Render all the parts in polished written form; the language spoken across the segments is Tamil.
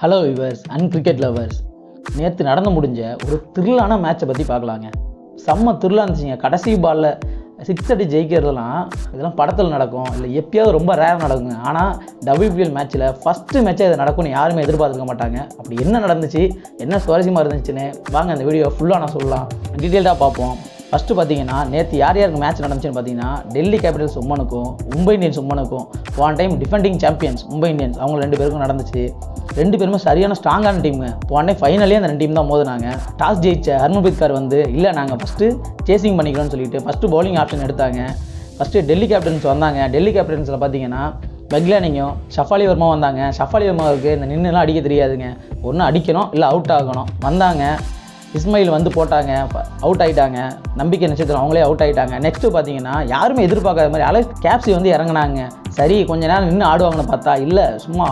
Hello viewers and cricket lovers, நேற்று நடந்து முடிஞ்ச ஒரு த்ரில்லான மேட்சை பற்றி பார்க்கலாங்க. செம்ம த்ரில்லாக இருந்துச்சுங்க. கடைசி பாலில் 6 அடி ஜெயிக்கிறதுலாம் இதெல்லாம் படத்தில் நடக்கும், இல்லை எப்பயாவது ரொம்ப ரேர் நடக்குங்க. ஆனால் WPL மேட்ச்சில் ஃபஸ்ட்டு மேட்சே அது நடக்கும்னு யாருமே எதிர்பார்த்துக்க மாட்டாங்க. அப்படி என்ன நடந்துச்சு, என்ன சுவாரஸ்யமாக இருந்துச்சுன்னு வாங்க அந்த வீடியோ ஃபுல்லாக நான் சொல்லலாம், டீட்டெயில்டாக பார்ப்போம். ஃபஸ்ட்டு பார்த்தீங்கன்னா நேற்று யார் யாருக்கு மேட்ச் நடந்துச்சுன்னு பார்த்தீங்கன்னா டெல்லி கேபிட்டல்ஸ் உமனுக்கும் மும்பை இந்தியன்ஸ் உமனுக்கும் போன time defending champions Mumbai Indians அவங்க 2 பேருக்கும் நடந்துச்சு. 2 பேருமே சரியான ஸ்ட்ராங்கான டீமு. போன டைம் ஃபைனலே அந்த 2 டீம் தான் மோதினாங்க. டாஸ் ஜெயிச்ச ஹர்மன்பிரீத் கௌர் இல்லை நாங்கள் ஃபஸ்ட்டு சேசிங் பண்ணிக்கிறோம்னு சொல்லிட்டு ஃபஸ்ட்டு பவுலிங் ஆப்ஷன் எடுத்தாங்க. ஃபஸ்ட்டு டெல்லி கேப்டன்ஸ் வந்தாங்க. டெல்லி கேப்டன்ஸில் பார்த்தீங்கன்னா மெக்லானிங்கும் ஷஃபாலி வர்மா வந்தாங்க. ஷஃபாலி வர்மாவுக்கு இந்த நின்றுலாம் அடிக்க தெரியாதுங்க. ஒன்று அடிக்கணும் இல்லை அவுட் ஆகணும். வந்தாங்க, இஸ்மாயில் வந்து போட்டாங்க, அவுட் ஆகிட்டாங்க. நம்பிக்கை நட்சத்திரம் அவங்களே அவுட் ஆகிட்டாங்க. நெக்ஸ்ட்டு பார்த்தீங்கன்னா யாருமே எதிர்பார்க்காத மாதிரி அலெக்ஸ் கேப்சி வந்து இறங்கினாங்க. சரி கொஞ்ச நேரம் நின்று ஆடுவாங்கன்னு பார்த்தா இல்லை, சும்மா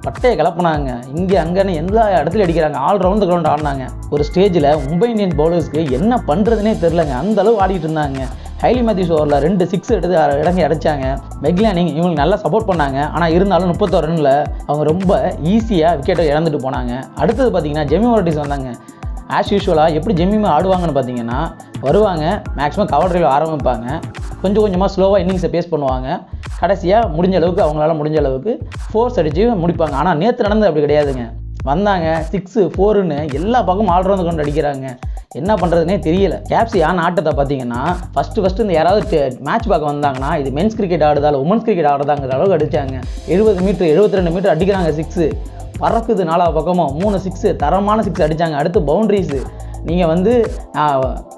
பட்டையை கிளப்புனாங்க. இங்கே அங்கேன்னு எல்லா இடத்துலையும் அடிக்கிறாங்க. ஆல் ரவுண்ட் கிரவுண்ட் ஆடினாங்க. ஒரு ஸ்டேஜில் மும்பை இந்தியன்ஸ் பவுலர்ஸ்க்கு என்ன பண்ணுறதுனே தெரிலங்க. அந்தளவு ஆடிட்டு இருந்தாங்க. ஹைலி மேத்யூஸ் ஓவரில் 2 6 எடுத்து இடங்க அடைச்சாங்க. மெக்லானிங் இவங்களுக்கு நல்லா சப்போர்ட் பண்ணாங்க. ஆனால் இருந்தாலும் 31 ரனில் அவங்க ரொம்ப ஈஸியாக விக்கெட்டை இழந்துட்டு போனாங்க. அடுத்தது பார்த்தீங்கன்னா ஜெமி ஓரட்டிஸ் வந்தாங்க. ஆஸ் யூஷுவலாக எப்படி ஜெமிமா ஆடுவாங்கன்னு பார்த்தீங்கன்னா வருவாங்க, மேக்ஸிமம் கவர் டிரைவ் ஆரம்பிப்பாங்க, கொஞ்சம் கொஞ்சமாக ஸ்லோவாக இன்னிங்ஸை பேஸ் பண்ணுவாங்க. கடைசியாக முடிஞ்ச அளவுக்கு அவங்களால முடிஞ்ச அளவுக்கு ஃபோர்ஸ் அடித்து முடிப்பாங்க. ஆனால் நேற்று நடந்தது அப்படி கிடையாதுங்க. வந்தாங்க 6 4ன்னு எல்லா பக்கமும் ஆல்ரவுண்ட் கொண்டு அடிக்கிறாங்க. என்ன பண்ணுறதுனே தெரியல. கேப்சியான ஆட்டத்தை பார்த்தீங்கன்னா ஃபஸ்ட்டு இந்த யாராவது மேட்ச் பார்க்க வந்தாங்கன்னா இது மென்ஸ் கிரிக்கெட் ஆடுதா இல்லை உமன்ஸ் கிரிக்கெட் ஆடுதாங்கிற அளவுக்கு அடித்தாங்க. 70 மீட்டர் 72 மீட்டர் அடிக்கிறாங்க. 6 பறக்குது, 4 பக்கமும் 3 6 தரமான 6 அடித்தாங்க. அடுத்து பவுண்ட்ரிஸு. நீங்கள் வந்து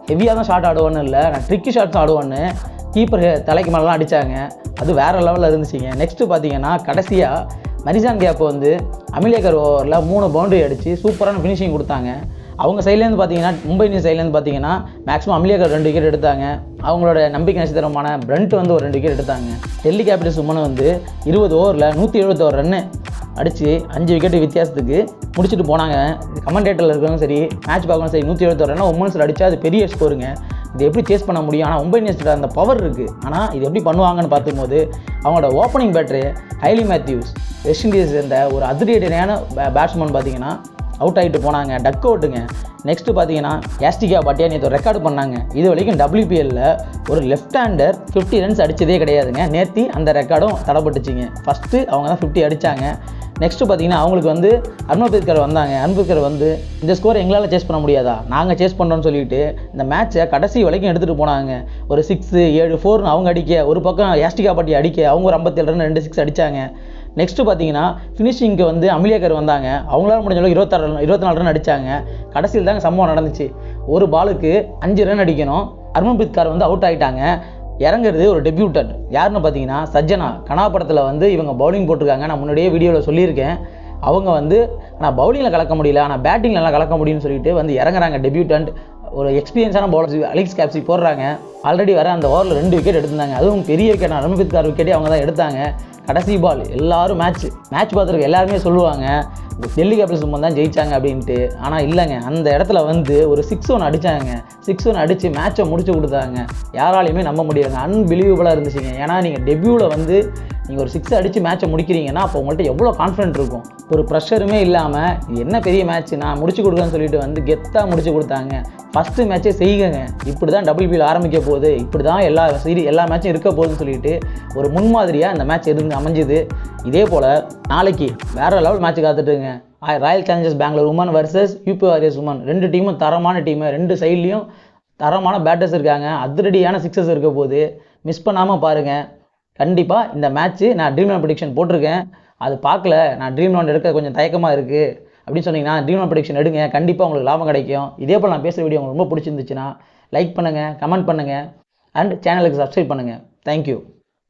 ஹெவியாக தான் ஷாட் ஆடுவேன்னு இல்லை, நான் ட்ரிக்கி ஷாட்ஸ் ஆடுவேன்னு கீப்பர் தலைக்கு மேலாம் அடித்தாங்க. அது வேறு லெவலில் இருந்துச்சுங்க. நெக்ஸ்ட்டு பார்த்தீங்கன்னா கடைசியாக மரிசான் கேப் வந்து அமிலேகர் ஓவரில் 3 பவுண்டரி அடித்து சூப்பரான ஃபினிஷிங் கொடுத்தாங்க. அவங்க சைட்லேருந்து பார்த்தீங்கன்னா மும்பை இந்தியன்ஸ் சைட்லேருந்து பார்த்தீங்கன்னா மேக்ஸிமம் அமிலேகர் 2 விக்கெட் எடுத்தாங்க. அவங்களோட நம்பிக்கை நட்சத்திரமான பிரண்ட் வந்து ஒரு 2 விக்கெட் எடுத்தாங்க. டெல்லி கேபிட்டல்ஸ் உமன் வந்து 20 ஓவரில் 171 ரன்னு அடித்து 5 விக்கெட்டு வித்தியாசத்துக்கு முடிச்சுட்டு போனாங்க. கமெண்டேட்டரில் இருக்கிறவங்க சரி, மேட்ச் பார்க்கணும் சரி, 171 ரன்னா உமன்ஸில் அடித்தா அது பெரிய ஸ்கோருங்க. இது எப்படி சேஸ் பண்ண முடியும்? ஆனால் மும்பை இந்தியன்ஸோட அந்த பவர் இருக்குது. ஆனால் இது எப்படி பண்ணுவாங்கன்னு பார்க்கும்போது அவங்களோட opening batter Hayley Matthews West Indies சேர்ந்த ஒரு அதிரடியான பேட்ஸ்மேன் பார்த்தீங்கன்னா அவுட் ஆகிட்டு போனாங்க. டக் அவுட்டுங்க. நெக்ஸ்ட்டு பார்த்தீங்கன்னா கேஸ்டிகா பட்டியா நேற்று ரெக்கார்டு பண்ணாங்க. இது வரைக்கும் WPLல ஒரு லெஃப்ட் ஹேண்டர் 50 ரன்ஸ் அடித்ததே கிடையாதுங்க. நேற்று அந்த ரெக்கார்டும் தடைப்பட்டுச்சிங்க. ஃபஸ்ட்டு அவங்க தான் 50 அடித்தாங்க. நெக்ஸ்ட்டு பார்த்தீங்கன்னா அவங்களுக்கு வந்து ஹர்மன்பிரீத் கௌர் வந்தாங்க. ஹர்மன்பிரீத் கௌர் வந்து இந்த ஸ்கோரை எங்களால் சேஸ் பண்ண முடியாதா, நாங்கள் சேஸ் பண்ணுறோன்னு சொல்லிட்டு இந்த மேட்ச்சை கடைசி வரைக்கும் எடுத்துகிட்டு போனாங்க. ஒரு 6 7 4 அவங்க அடிக்க, ஒரு பக்கம் கேஸ்டிகா பட்டி அடிக்க, அவங்க ஒரு 57 ரன் 2 6 அடித்தாங்க. நெக்ஸ்ட்டு பார்த்தீங்கன்னா ஃபினிஷிங்க்கு வந்து அமிலேகர் வந்தாங்க. அவங்களால முடிஞ்ச அளவுக்கு 24 ரன் அடித்தாங்க. கடைசியில் தாங்க சம்பவம் நடந்துச்சு. ஒரு பாலுக்கு 5 ரன் அடிக்கணும். ஹர்மன்பிரீத் கௌர் வந்து அவுட் ஆகிட்டாங்க. இறங்குறது ஒரு டெபியூட்டன்ட் யாருன்னு பார்த்தீங்கன்னா சஜ்ஜனா. கனா படத்தில் வந்து இவங்க பவுலிங் போட்டிருக்காங்க. நான் முன்னாடியே வீடியோவில் சொல்லியிருக்கேன். அவங்க வந்து நான் பவுலிங்கில் கலக்க முடியல, ஆனால் பேட்டிங்லலாம் கலக்க முடியும்னு சொல்லிட்டு வந்து இறங்குறாங்க. டெபியூட்டன்ட் ஒரு எக்ஸ்பீரியன்ஸான பவுலர்ஸ் அலெக்ஸ் கேப்சி போடுறாங்க. ஆல்ரெடி வர அந்த ஓவரில் 2 விக்கெட் எடுத்திருந்தாங்க. அதுவும் பெரிய விக்கெட், ஹர்மன்பிரீத் கௌர் விக்கெட்டே அவங்க தான் எடுத்தாங்க. கடைசி பால் எல்லாரும் மேட்ச் பார்த்துருக்க எல்லாருமே சொல்லுவாங்க டெல்லி கேபிட்டல்ஸ் உமன் தான் ஜெயிச்சாங்க அப்படின்ட்டு. ஆனால் இல்லைங்க, அந்த இடத்துல வந்து ஒரு 6-1 அடித்தாங்க. 6-1 அடித்து மேட்சை முடிச்சு கொடுத்தாங்க. யாராலையுமே நம்ப முடியாதுங்க. அன்பிலீவபுளாக இருந்துச்சுங்க. ஏன்னா நீங்கள் டெபியூவில் வந்து நீங்கள் ஒரு 6 அடித்து மேட்சை முடிக்கிறீங்கன்னா அப்போ உங்கள்கிட்ட எவ்வளோ கான்ஃபிடென்ட் இருக்கும். ஒரு ப்ரெஷருமே இல்லாமல் என்ன பெரிய மேட்ச் நான் முடிச்சு கொடுக்குறேன்னு சொல்லிட்டு வந்து கெத்தாக முடிச்சு கொடுத்தாங்க. ஃபஸ்ட்டு மேட்ச்சே செய்யுங்க, இப்படி தான் WPL ஆரம்பிக்க போகுது, இப்படி தான் எல்லா மேட்சும் இருக்க போகுதுன்னு சொல்லிட்டு ஒரு முன்மாதிரியாக இந்த மேட்ச் அமைஞ்சுது. இதே போல் நாளைக்கு வேறு லெவல் மேட்ச் காத்துட்டுங்க. Royal Challengers Bangalore women versus UP Warriors women. 2 டீமும் தரமான டீமு. 2 சைட்லேயும் தரமான பேட்டர்ஸ் இருக்காங்க. அதிரடியான 6 இருக்க போது மிஸ் பண்ணாமல் பாருங்கள். கண்டிப்பாக இந்த மேட்ச்சு நான் ட்ரீம் 11 ப்ரெடிக்ஷன் போட்டிருக்கேன். அது பார்க்கல, நான் ட்ரீம் 11 எடுக்க கொஞ்சம் தயக்கமாக இருக்குது அப்படின்னு சொன்னீங்கன்னா ட்ரீம் 11 ப்ரெடிக்ஷன் எடுங்க. கண்டிப்பாக உங்களுக்கு லாபம் கிடைக்கும். இதே போல் நான் பேசுகிற வீடியோ உங்களுக்கு ரொம்ப பிடிச்சிருந்துச்சுன்னா லைக் பண்ணுங்கள், கமெண்ட் பண்ணுங்கள் அண்ட் சேனலுக்கு சப்ஸ்கிரைப் பண்ணுங்கள். தேங்க்யூ.